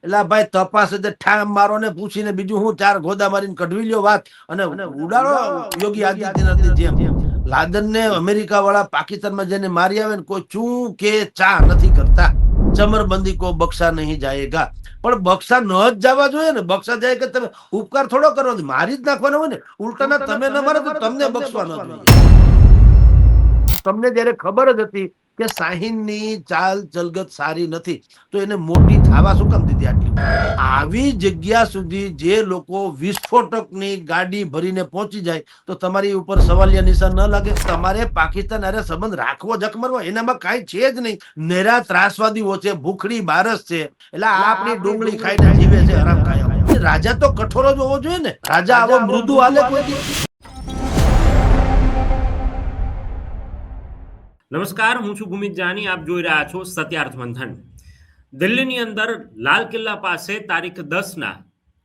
એટલે ભાઈ તપાસ ઠામ મારો ને પૂછીને બીજું હું 4 ગોદા મારીને કઢવી લ્યો વાત અને ઉડાડો યોગી આદિત્યનાથની જેમ. લાદન ને અમેરિકા વાળા પાકિસ્તાનમાં જઈને મારી આવે ને કોઈ ચૂ કે ચા નથી કરતા. ચમરબંધી કો બક્ષા નહીં જાયેગા. પણ બક્ષા ન જ જવા જોઈએ ને. બક્ષા જાય કે તમે ઉપકાર થોડો કરો, મારી જ નાખવાનો હોય ને. ઉલટાના તમે ન મારો તો તમને બક્ષવા ન જોઈએ. તમને જયારે ખબર જ હતી કે શાહીનની ચાલ ચલગત સારી નથી તો એને મોટી થાવા શું કામ દીધી આટલી? આવી જગ્યા સુધી જે લોકો વિસ્ફોટકની ગાડી ભરીને પહોંચી જાય તો તમારી ઉપર સવાલિયા નિશાન ન લાગે? તમારે પાકિસ્તાન અરે સંબંધ રાખવો જખમરવો એનામાં કાંઈ છે જ નહીં. નેરા ત્રાસવાદીઓ છે, ભૂખડી બારસ છે, એટલે આપણી ડુંગળી ખાઈને જીવે છે હરામ કાયમ. રાજા તો કઠોર જ હોવો જોઈએ ને. રાજા આવો મૃદુ હાલે કોઈ? નમસ્કાર, હું છું ભૂમિત જાની. આપ જોઈ રહ્યા છો સત્યાર્થ મંથન. દિલ્હીની અંદર લાલ કિલ્લા પાસે તારીખ 10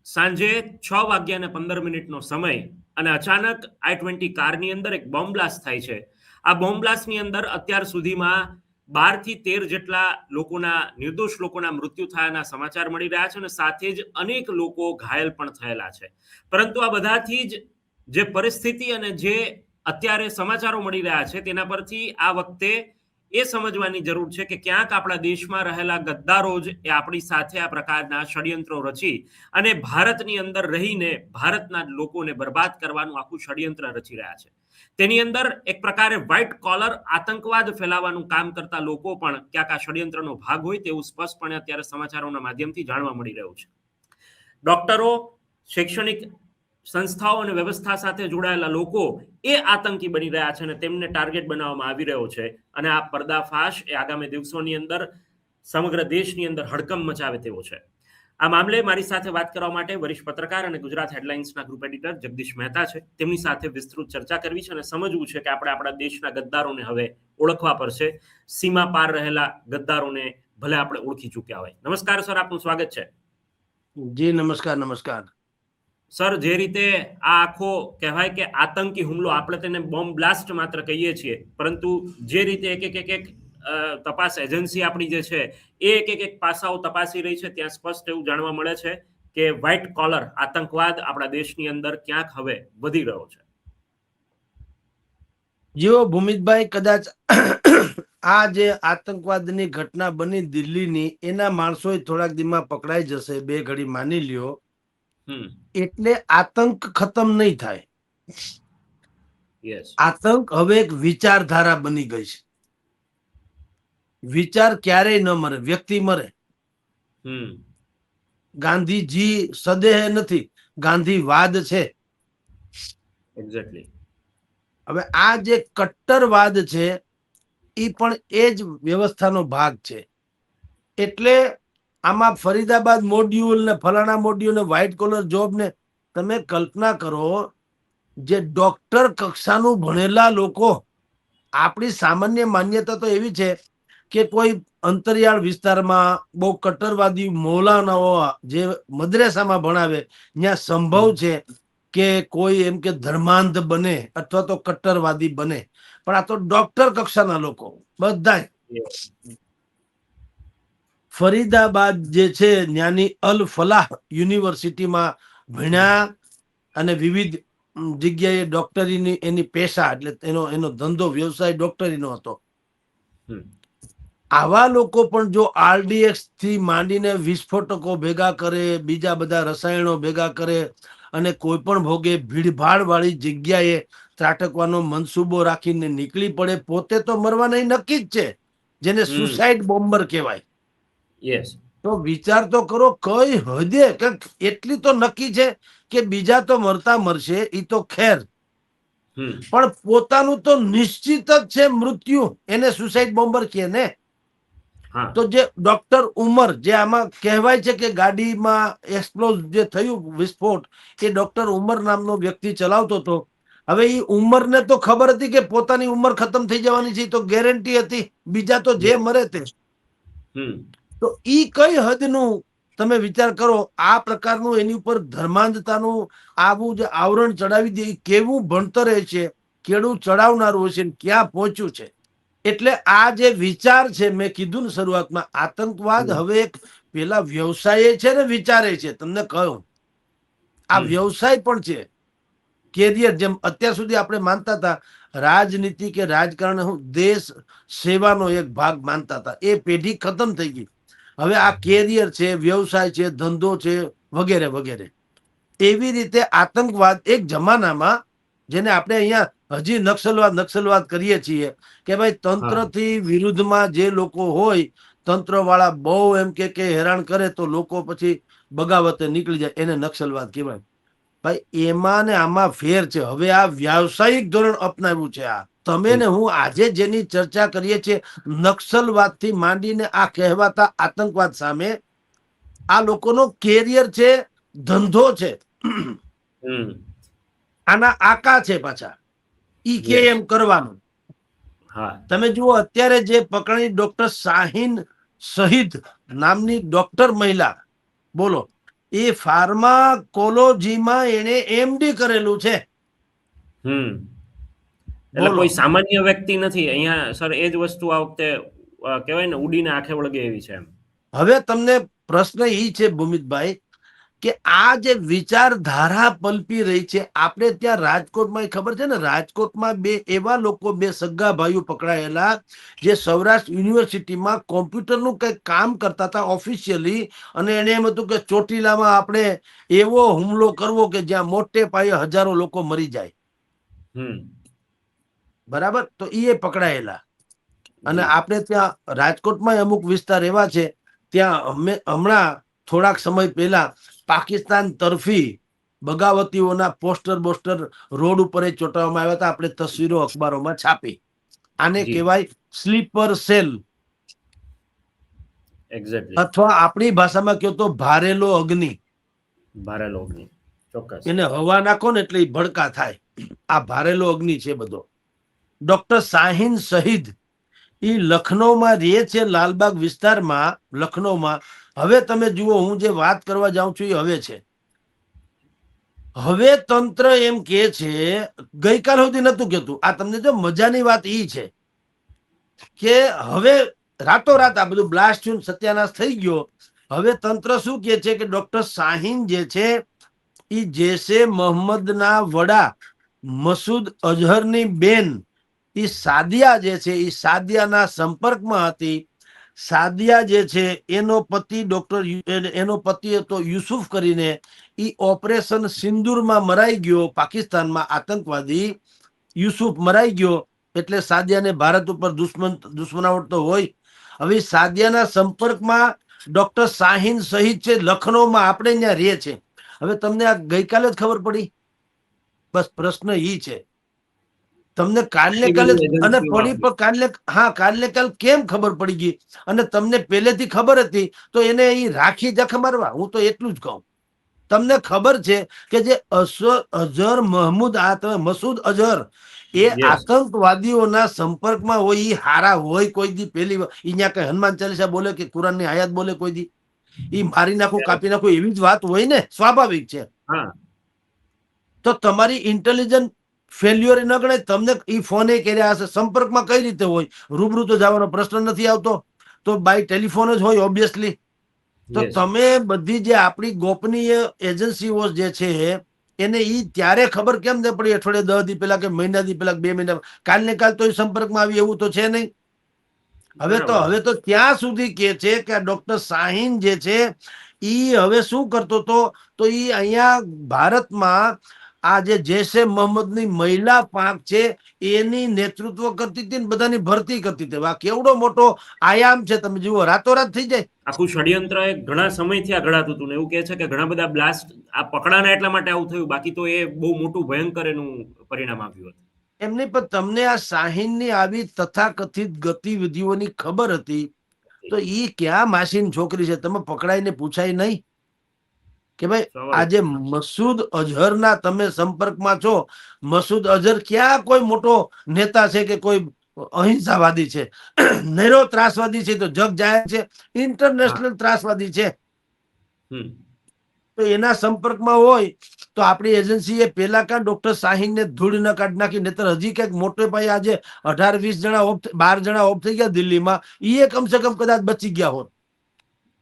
સાંજે 6:15 સમય અને અચાનક I-20 કારની અંદર એક બોમ્બ બ્લાસ્ટ થાય છે. આ બોમ્બ બ્લાસ્ટની અંદર અત્યાર સુધીમાં 12 થી 13 જેટલા લોકોના, નિર્દોષ લોકોના મૃત્યુ થયાના સમાચાર મળી રહ્યા છે અને સાથે જ અનેક લોકો ઘાયલ પણ થયેલા છે. પરંતુ આ બધાથી જ જે પરિસ્થિતિ અને જે અત્યારે સમાચારો મળી રહ્યા છે તેના પરથી આ વખતે એ સમજવાની જરૂર છે કે ક્યાંક આપણા દેશમાં રહેલા ગદ્દારો જ એ આપણી સાથે આ પ્રકારના ષડયંત્રો રચી અને ભારતની અંદર રહીને ભારતના લોકોને બરબાદ કરવાનું આખું ષડયંત્ર રચી રહ્યા છે. તેની અંદર એક પ્રકારે વ્હાઇટ કોલર આતંકવાદ ફેલાવવાનું કામ કરતા લોકો પણ ક્યાંક આ ષડયંત્રનો ભાગ હોય તેવું સ્પષ્ટપણે અત્યારે સમાચારોના માધ્યમથી જાણવા મળી રહ્યું છે. ડોક્ટરો, શૈક્ષણિક સંસ્થાઓ અને વ્યવસ્થા સાથે જોડાયેલા લોકો એ આતંકી બની રહ્યા છે અને તેમને ટાર્ગેટ બનાવવામાં આવી રહ્યો છે. અને આ પર્દાફાશ એ આગામી દિવસોની અંદર સમગ્ર દેશની અંદર હડકંપ મચાવે તેવો છે. આ મામલે મારી સાથે વાત કરવા માટે વરિષ્ઠ પત્રકાર અને ગુજરાત હેડલાઇન્સના ગ્રુપ એડિટર જગદીશ મહેતા છે. તેમની સાથે વિસ્તૃત ચર્ચા કરવી છે અને સમજવું છે કે આપણે આપણા દેશના ગદ્દારોને હવે ઓળખવા પડશે. સીમા પાર રહેલા ગદ્દારોને ભલે આપણે ઓળખી ચૂક્યા હોય. નમસ્કાર સર, આપનું સ્વાગત છે. જી નમસ્કાર. નમસ્કાર સર, જે રીતે આ આખો કહેવાય કે આતંકી હુમલો, આપણે તેને બોમ્બ બ્લાસ્ટ માત્ર કહીએ છીએ, પરંતુ જે રીતે એક તપાસ એજન્સી આપણી જે છે એ એક પાસાઓ તપાસી રહી છે, ત્યાં સ્પષ્ટ એવું જાણવા મળે છે કે વ્હાઇટ કોલર આતંકવાદ આપણા દેશની અંદર ક્યાંક હવે વધી રહ્યો છે. જો ભૂમિતભાઈ, કદાચ આ જે આતંકવાદની ઘટના બની દિલ્હીની, એના માણસો થોડાક દીમાં પકડાઈ જશે, 2 ઘડી માની લ્યો. એટલે આતંક ખતમ નહીં થાય. આતંક હવે એક વિચારધારા બની ગઈ છે. વિચાર ક્યારેય ન મરે, વ્યક્તિ મરે. ગાંધીજી સદેહ નથી, ગાંધીવાદ છે. એક્ઝેક્ટલી. હવે આ જે કટ્ટરવાદ છે એ પણ એ જ વ્યવસ્થાનો ભાગ છે. એટલે આમાં ફરીદાબાદ મોડ્યુલ ને ફલાણા મોડ્યુલ ને વ્હાઇટ કોલર જોબ ને, તમે કલ્પના કરો, જે ડોક્ટર કક્ષાનું ભણેલા લોકો, આપણી સામાન્ય માન્યતા તો એવી છે કે કોઈ અંતરિયાળ વિસ્તારમાં બહુ કટ્ટરવાદી મૌલાનાઓ જે મદ્રેસામાં ભણાવે ત્યાં સંભવ છે કે કોઈ એમ કે ધર્માંધ બને અથવા તો કટ્ટરવાદી બને. પણ આ તો ડોક્ટર કક્ષાના લોકો બધા. ફરીદાબાદ જે છે ત્યાંની અલ ફલાહ યુનિવર્સિટીમાં ભણ્યા અને વિવિધ જગ્યાએ ડોક્ટરીની એની પેશા, એટલે એનો ધંધો વ્યવસાય ડોક્ટરીનો હતો. આવા લોકો પણ જો RDX થી માંડીને વિસ્ફોટકો ભેગા કરે, બીજા બધા રસાયણો ભેગા કરે અને કોઈ પણ ભોગે ભીડભાડ વાળી જગ્યાએ ત્રાટકવાનો મનસૂબો રાખીને નીકળી પડે, પોતે તો મરવાના નક્કી જ છે, જેને સુસાઇડ બોમ્બર કહેવાય. તો વિચાર તો કરો, કઈ હદે એટલી તો નક્કી છે કે બીજા તો મરતા મરશે, એ તો ખેર, પણ પોતાનું તો નિશ્ચિત જ છે મૃત્યુ, એને સુસાઇડ બોમ્બર કહે ને. તો જે ડોક્ટર ઉમર, જે આમાં કહેવાય છે કે ગાડીમાં એક્સપ્લોઝ જે થયું વિસ્ફોટ, એ ડોક્ટર ઉમર નામનો વ્યક્તિ ચલાવતો હતો. હવે એ ઉંમરને તો ખબર હતી કે પોતાની ઉંમર ખતમ થઈ જવાની છે, તો ગેરંટી હતી, બીજા તો જે મરે તે. તો ઈ કઈ હદનું તમે વિચાર કરો, આ પ્રકારનું એની ઉપર ધર્માંધતાનું આવું જે આવરણ ચડાવી દે, કેવું ભણતર છે, કેળું ચડાવનારું હશે, ક્યાં પહોંચ્યું છે. એટલે આ જે વિચાર છે, મેં કીધું ને શરૂઆતમાં, આતંકવાદ હવે એક પેલા વ્યવસાય છે ને વિચારે છે. તમને કહું આ વ્યવસાય પણ છે, કેરિયર. જેમ અત્યાર સુધી આપણે માનતા હતા રાજનીતિ કે રાજકારણ હું દેશ સેવાનો એક ભાગ માનતા હતા, એ પેઢી ખતમ થઈ ગઈ. હવે આ કેરિયર છે, વ્યવસાય છે, ધંધો છે, વગેરે વગેરે. એવી રીતે આતંકવાદ એક જમાનામાં, જેને આપણે અહીંયા હજી નક્સલવાદ કરીએ છીએ કે ભાઈ તંત્રથી વિરુદ્ધમાં જે લોકો હોય, તંત્ર વાળા બહુ એમ કે હેરાન કરે તો લોકો પછી બગાવતે નીકળી જાય, એને નક્સલવાદ કહેવાય. ભાઈ એમાં ને આમાં ફેર છે. હવે આ વ્યાવસાયિક ધોરણ અપનાવ્યું છે. આ તમે ને હું આજે જેની ચર્ચા કરીએ છીએ, નક્સલવાદથી માંડીને આ કહેવાતા આતંકવાદ સામે આ લોકોનો કેરિયર છે, ધંધો છે, આના આકા છે પાછા, ઈ કે એમ કરવાનું. તમે જુઓ અત્યારે જે પકડી ડોક્ટર શાહીન શહીદ નામની ડોક્ટર મહિલા, બોલો, એ ફાર્માકોલોજીમાં એને એમડી કરેલું છે. એટલે કોઈ સામાન્ય વ્યક્તિ નથી અહીંયા સર. એ જ વસ્તુ આ વખતે કહેવાય ને ઉડીને આંખે વળગે એવી છે. હવે તમને પ્રશ્ન ઈ છે ભૂમિતભાઈ કે આ જે વિચારધારા પલપી રહી છે, આપણે ત્યાં રાજકોટમાં ખબર છે ને, રાજકોટમાં બે એવા લોકો, બે સગા ભાઈઓ પકડાયેલા જે સૌરાષ્ટ્ર યુનિવર્સિટીમાં કોમ્પ્યુટરનું કંઈક કામ કરતા હતા ઓફિશિયલી, અને એને એમ હતું કે ચોટીલામાં આપણે એવો હુમલો કરવો કે જ્યાં મોટે પાયે હજારો લોકો મરી જાય. બરાબર, તો એ પકડાયેલા. અને આપણે ત્યાં રાજકોટમાં અમુક વિસ્તાર એવા છે, ત્યાં હમણાં થોડાક સમય પહેલા પાકિસ્તાન તરફી બગાવતીઓના પોસ્ટર રોડ ઉપર ચોંટાડવામાં આવ્યા હતા. આપણે તસવીરો અખબારોમાં છાપી. આને કહેવાય સ્લીપર સેલ, અથવા આપણી ભાષામાં કહો તો ભારેલો અગ્નિ. ચોક્કસ. એને હવા નાખો ને એટલે ભડકા થાય. આ ભારેલો અગ્નિ છે બધો. ડોક્ટર શાહીન શહીદ એ લખનૌમાં રહે છે, લાલબાગ વિસ્તારમાં, લખનૌમાં. હવે તમે જુઓ, હું જે વાત કરવા જાઉં છું એ હવે છે. હવે તંત્ર એમ કે છે, ગઈકાલ સુધી નતું કેતું. આ તમને જો મજાની વાત ઈ છે કે હવે રાતોરાત આ બધું બ્લાસ્ટ થયું, સત્યાનાશ થઈ ગયો. હવે તંત્ર શું કે છે કે ડોક્ટર શાહીન જે છે એ જૈશે મોહમ્મદના વડા મસૂદ અઝહરની બેન એ સાદિયા જે છે, એ સાદિયાના સંપર્કમાં હતી. સાદિયા જે છે એનો પતિ એનો પતિ હતો યુસુફ કરીને, એ ઓપરેશન સિંદૂરમાં મરાઈ ગયો. પાકિસ્તાનમાં આતંકવાદી યુસુફ મરાઈ ગયો, એટલે સાદિયાને ભારત ઉપર દુશ્મનાવટ તો હોય. હવે સાદિયાના સંપર્કમાં ડોક્ટર શાહીન શહીદ છે, લખનૌમાં, આપણે ત્યાં રહે છે. હવે તમને આ ગઈકાલે જ ખબર પડી? બસ પ્રશ્ન ઈ છે. તમને કાલને કાલે અને પડી, પણ કાલને કાલ કેમ ખબર પડી ગઈ? અને તમને પહેલેથી ખબર હતી તો એને ઈ રાખી જખ મારવા. હું તો એટલું જ કહું, તમને ખબર છે કે જે અઝહર મહમૂદ, મસૂદ અઝહર, એ આતંકવાદીઓના સંપર્કમાં હોય, ઈ હારા હોય કોઈ દી? પેલી અહીંયા કઈ હનુમાન ચાલીસા બોલે કે કુરાનની આયાત બોલે કોઈ દી? ઈ મારી નાખું, કાપી નાખું, એવી જ વાત હોય ને, સ્વાભાવિક છે. તો તમારી ઇન્ટેલિજન્ટ ફેલ્યુઅર ન ગણાય? તમને ઈ ફોન કર્યા હશે, સંપર્કમાં કઈ રીતે હોય? રૂબરૂ તો જવાનો પ્રશ્ન નથી આવતો, તો બાય ટેલિફોન જ હોય ઓબ્વિયસલી. તો તમે બધી જે આપણી ગોપનીય એજન્સીઓ જે છે એને ઈ ત્યારે ખબર કેમ ન પડી? અઠવાડિયે 10 દી પહેલા કે મહિના દી પહેલા, 2 મહિના, કાલને કાલ તો સંપર્કમાં આવી એવું તો છે નહીં. હવે તો ત્યાં સુધી કે છે કે આ ડોક્ટર શાહીન જે છે ઈ હવે શું કરતો હતો, તો ઈ અહીંયા ભારતમાં આ જે જૈશે મોહમ્મદની મહિલા પાંખ છે એની નેતૃત્વ કરતી હતી, બધાની ભરતી કરતી હતી. આ કેવડો મોટો આયામ છે, તમે જુઓ, રાતોરાત થઈ જાય. આખું ષડયંત્ર એ ઘણા સમયથી આ ઘડાતું હતું ને એવું કહે છે કે ઘણા બધા બ્લાસ્ટ આ પકડાના એટલા માટે આવું થયું, બાકી તો એ બહુ મોટું ભયંકર એનું પરિણામ આવ્યું હતું. એમની પણ તમને આ શાહીનની આવી તથાકથિત ગતિવિધિઓની ખબર હતી તો ઈ ક્યાં માસીન છોકરી છે? તમે પકડાઈને પૂછાય નહીં કે ભાઈ આજે મસૂદ અઝહરના તમે સંપર્કમાં છો? મસૂદ અઝહર ક્યાં કોઈ મોટો નેતા છે કે કોઈ અહિંસાવાદી છે? નેરો ત્રાસવાદી છે તો જગ જાહેર છે, ઇન્ટરનેશનલ ત્રાસવાદી છે. તો એના સંપર્કમાં હોય તો આપણી એજન્સીએ પેલા કાં ડોક્ટર શાહીનને ધૂળ ન કાઢ નાખી? નહીતર હજી કઈક મોટો પાયે આજે 18-20 જણા 12 જણા ઓફ થઈ ગયા દિલ્હીમાં, એ કમસે કમ કદાચ બચી ગયા હોત.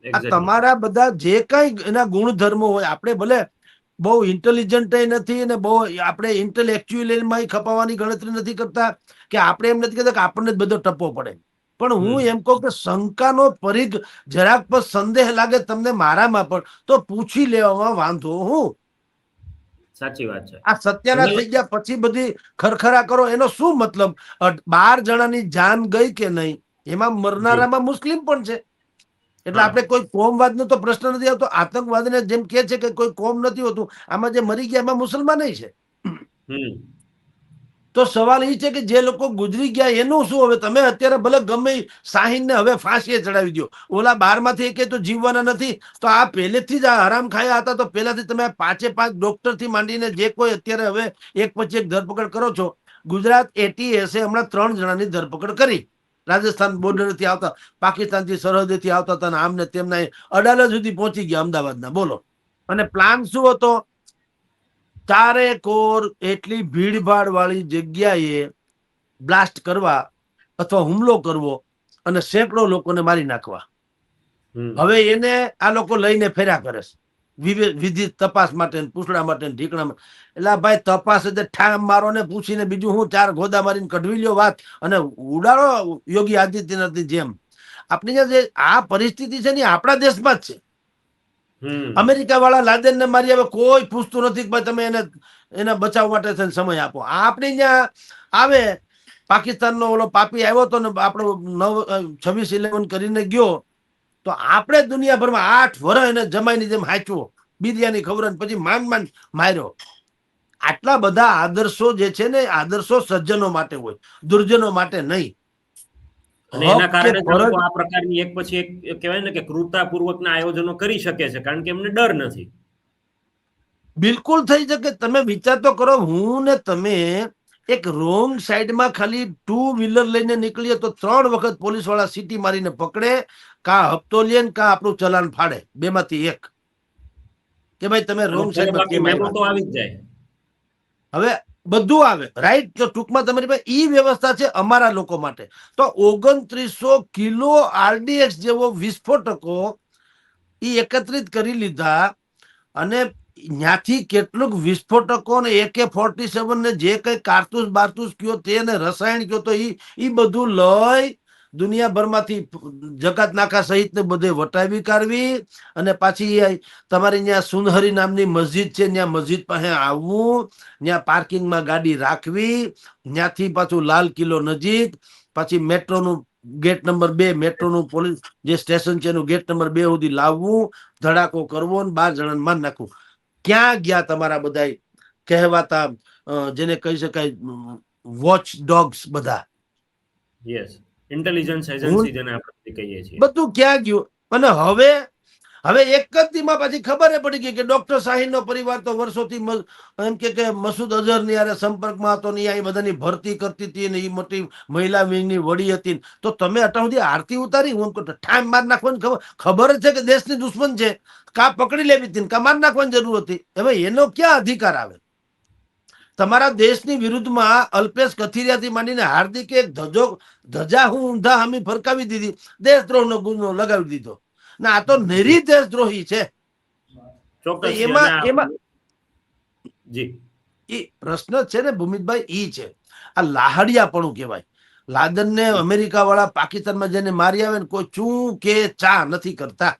આ એક્ઝેક્ટલી. તમારા બધા જે કઈ એના ગુણધર્મો હોય, આપણે ભલે બહુ ઇન્ટેલિજન્ટ નથી અને બહુ આપણે ઇન્ટેલેક્ચ્યુઅલી ખપાવવાની ગણતરી નથી કરતા, કે આપણે એમ નથી કહેતા કે આપણને જ બધો ટપ્પો પડે, પણ હું એમ કહું કે શંકાનો પરિઘ જરાક પર સંદેહ લાગે તમને મારામાં પણ, તો પૂછી લેવામાં વાંધો હું. સાચી વાત છે. આ સત્યના અને થઈ ગયા પછી બધી ખરખરા કરો એનો શું મતલબ? 12 જણાની જાન ગઈ કે નહીં, એમાં જી. મરનારામાં મુસ્લિમ પણ છે. એટલે હા. આપણે કોઈ કોમવાદનો તો પ્રશ્ન નથી આવતો. આતંકવાદને જેમ કે છે કે કોઈ કોમ નથી હોતું, આમાં જે મરી ગયા એમાં મુસલમાન છે. હમ. તો સવાલ એ છે કે જે લોકો ગુજરી ગયા એનું શું? હવે તમે અત્યારે ભલે ગમે શાહીનને હવે ફાંસીએ ચડાવી દો, ઓલા 12માંથી એકે તો જીવવાના નથી, તો આ પહેલેથી જ આ હરામ ખાયા હતા, તો પહેલાથી તમે 5 ડોક્ટર થી માંડીને જે કોઈ અત્યારે હવે એક પછી એક ધરપકડ કરો છો. ગુજરાત ATS હમણાં 3 જણાની ધરપકડ કરી, રાજસ્થાન બોર્ડરથી આવતા, પાકિસ્તાનથી સરહદેથી આવતા હતા, આમને તેમના અડાલજ સુધી પહોંચી ગયા અમદાવાદના, બોલો. અને પ્લાન શું હતો? ચારે કોર એટલી ભીડભાડ વાળી જગ્યાએ બ્લાસ્ટ કરવા અથવા હુમલો કરવો અને સેંકડો લોકોને મારી નાખવા. હવે એને આ લોકો લઈને ફેર્યા કરે છે વિધિ તપાસ માટે, પૂછડા માટે, ઢીકણા માટે. એટલે ભાઈ તપાસ એટલે ઠામ મારો ને પૂછીને બીજું હું 4 ગોદા મારીને કઢવી લ્યો વાત અને ઉડાડો યોગી આદિત્યનાથની જેમ. આપણી જે આ પરિસ્થિતિ છે ને આપણા દેશમાં જ છે. અમેરિકા વાળા લાદેનને મારી હવે કોઈ પૂછતું નથી કે ભાઈ તમે એને બચાવવા માટે થઈને સમય આપો. આપણે ત્યાં આવે પાકિસ્તાનનો ઓલો પાપી આવ્યો હતો ને આપણો 26/11 કરીને ગયો, તો આપણે દુનિયાભરમાં 8 વર્ષ એને જમાઈની જેમ હાચવો, બિરયાની ખવડાવીને પછી માંડ માર્યો. આટલા બધા આદર્શો જે છે ને, આદર્શો સજ્જનો માટે હોય, દુર્જનો માટે નહીં. અને હક એના કે કારણે જ આ ફરજ લોકો આ પ્રકારની એક પછી એક કહેવાય ને કે ક્રૂરતાપૂર્વકના આયોજનો કરી શકે છે, કારણ કે એમને ડર નથી. બિલકુલ થઈ શકે. તમે વિચાર તો કરો, હું ને તમે એક રોંગ સાઈડમાં ખાલી 2 વ્હીલર લઈને નીકળીએ તો 3 વખત પોલીસ વાળા સીટી મારીને પકડે, કા હપ્તો લે કા આપણું ચલાન ફાડે, બેમાંથી એક, કે ભાઈ તમે અને રોંગ ઘરે સાઈડમાં બાકી કેમ મેમો આવ્યા. તો આવી જ જાય. હવે બધું આવે રાઈટ. તો ટૂંકમાં તમારી પાસે ઈ વ્યવસ્થા છે અમારા લોકો માટે. તો 2900 કિલો RDX જેવો વિસ્ફોટકો ઈ એકત્રિત કરી લીધા, અને ત્યાંથી કેટલુંક વિસ્ફોટકો ને AK-47 ને જે કઈ કારતૂસ બારતૂસ કયો તે ને રસાયણ કયો, તો ઈ બધું લઈ દુનિયાભરમાંથી જકાત નાકા સહિત ને બધે વટાવી કાઢવી, અને પાછી તમારી ત્યાં સુનહરી નામની મસ્જિદ છે, ત્યાં મસ્જિદ પાસે આવવું, ત્યાં પાર્કિંગમાં ગાડી રાખવી, ત્યાંથી પાછું લાલ કિલ્લો નજીક, પછી મેટ્રોનું ગેટ નંબર 2, મેટ્રોનું પોલીસ જે સ્ટેશન છે એનું ગેટ નંબર 2 સુધી લાવવું, ધડાકો કરવો ને 12 જણાને માર નાખવું. ક્યાં ગયા તમારા બધા કહેવાતા જેને કહી શકાય વોચ ડોગ્સ બધા? યસ, ઇન્ટેલિજન્સ હું એજન્સી જેને આપણે કહીએ છીએ. બધું ક્યાં ગયું? અને હવે એક જ દીમાં પછી ખબર પડી ગઈ કે ડોક્ટર શાહીનનો પરિવાર તો વર્ષોથી એમ કે મસૂદ અઝહરની યારે સંપર્કમાં હતો ને અહીં બધાની ભરતી કરતી હતી ને એ મોટી મહિલા વિંગની વડી હતી. તો તમે અટાણ સુધી આરતી ઉતારી? હું ઠામ માર નાખવાની ખબર જ છે કે દેશની દુશ્મન છે, કા પકડી લેવી હતી કા માર નાખવાની જરૂર હતી. હવે એનો ક્યાં અધિકાર આવે? તમારા દેશની વિરુદ્ધમાં અલ્પેશ કથિરિયાથી માંડીને હાર્દિકે ધજા હું ઊંધા હામી ફરકાવી દીધી, દેશદ્રોહનો ગુનો લગાવી દીધો. ના, આ તો નેરી દેશદ્રોહી છે. તો ચોક્કસ છે. અને એમાં જી, એ પ્રશ્ન છે ને ભૂમિતભાઈ, ઈ છે આ લાહડિયાપણું કહેવાય. લાદનને અમેરિકા વાળા પાકિસ્તાનમાં જેને મારી આવે ને કોઈ ચૂ કે ચા નથી કરતા.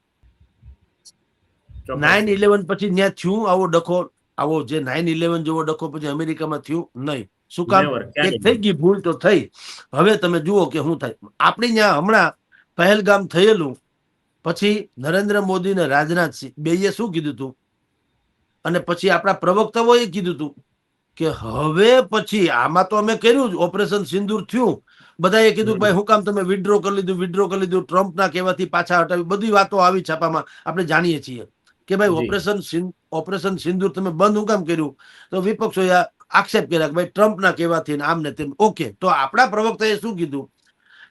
ચોક્કસ. 9/11 પછી ત્યાં થયું આવો ડખો, આવો જે 9/11 જેવો ડખો પછી અમેરિકામાં થયું નહીં. શું કામ? નેવર, એક ક્યારે થઈ નહીં. ગઈ ભૂલ તો થઈ. હવે તમે જુઓ કે શું થાય. આપણી ત્યાં હમણાં પહેલગામ થયેલું પછી નરેન્દ્ર મોદી ને રાજનાથસિંહ બેએ શું કીધું હતું, અને પછી આપણા પ્રવક્તાઓએ કીધું હતું કે હવે પછી આમાં તો અમે કર્યું જ, ઓપરેશન સિંદૂર થયું, બધાએ કીધું ભાઈ શું કામ તમે વિડ્રો કરી લીધું, ટ્રમ્પના કહેવાથી પાછા હટાવી, બધી વાતો આવી છાપામાં, આપણે જાણીએ છીએ કે ભાઈ જી. ઓપરેશન સિંદૂર તમે બંધ હું કામ કર્યું? તો વિપક્ષોએ આક્ષેપ કર્યા કે ભાઈ ટ્રમ્પના કહેવાથી આમને તેમ. ઓકે, તો આપણા પ્રવક્તાએ શું કીધું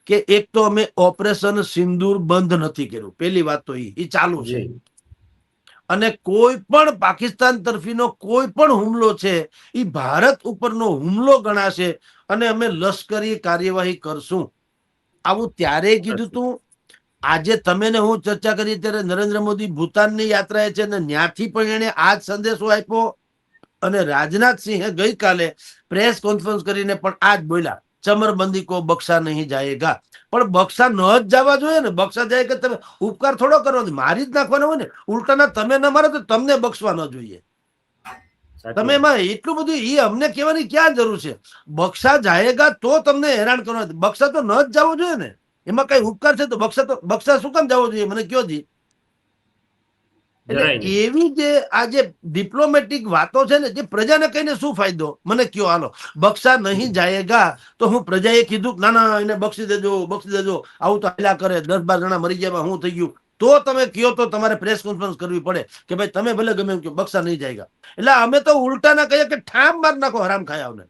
કે એક તો અમે ઓપરેશન સિંદૂર બંધ નથી કર્યું, પહેલી વાત તો એ ચાલુ છે, જી. અને કોઈ પણ પાકિસ્તાન તરફીનો કોઈ પણ હુમલો છે એ ભારત ઉપરનો હુમલો ગણાશે અને અમે લશ્કરી કાર્યવાહી કરશું. આવું ત્યારે કીધું તું આજે તમે ને હું ચર્ચા કરી ત્યારે નરેન્દ્ર મોદી ભૂતાનની યાત્રાએ છે ને ત્યાંથી પણ એને આ જ સંદેશો આપ્યો. અને રાજનાથસિંહે ગઈકાલે પ્રેસ કોન્ફરન્સ કરીને પણ આ જ બોલ્યા, ચમરબંધી કો બક્ષા નહીં જાયેગા. પણ બક્ષા ન જ જવા જોઈએ ને. બક્ષા જાય કે તમે ઉપકાર થોડો કરવાનો, મારી જ નાખવાનો હોય ને. ઉલટાના તમે ન મારો તો તમને બક્ષવા ન જોઈએ. તમે એમાં એટલું બધું એ અમને કહેવાની ક્યાં જરૂર છે? બક્ષા જાયેગા તો તમને હેરાન કરવા, બક્ષા તો ન જ જવો જોઈએ ને. એમાં કઈ ઉપકાર છે તો બક્ષા શું કામ જવો જોઈએ મને કયો જી? એટલે એવી જે આ જે ડિપ્લોમેટિક વાતો છે ને, જે પ્રજાને કહીને શું ફાયદો મને કયો? હાલો, બક્ષા નહીં જાયેગા તો હું પ્રજાએ કીધું ના ના એને બક્ષી દેજો, બક્ષી દેજો, આવું તો હાલ્યા કરે, 10-12 જણા મરી ગયા, હું થઈ ગયું, તો તમે કયો તો તમારે પ્રેસ કોન્ફરન્સ કરવી પડે કે ભાઈ તમે ભલે ગમે એમ કયો, બક્ષા નહીં જાયેગા. એટલે અમે તો ઉલટાના કહીએ કે ઠામ માર નાખો હરામ ખાયાઓને.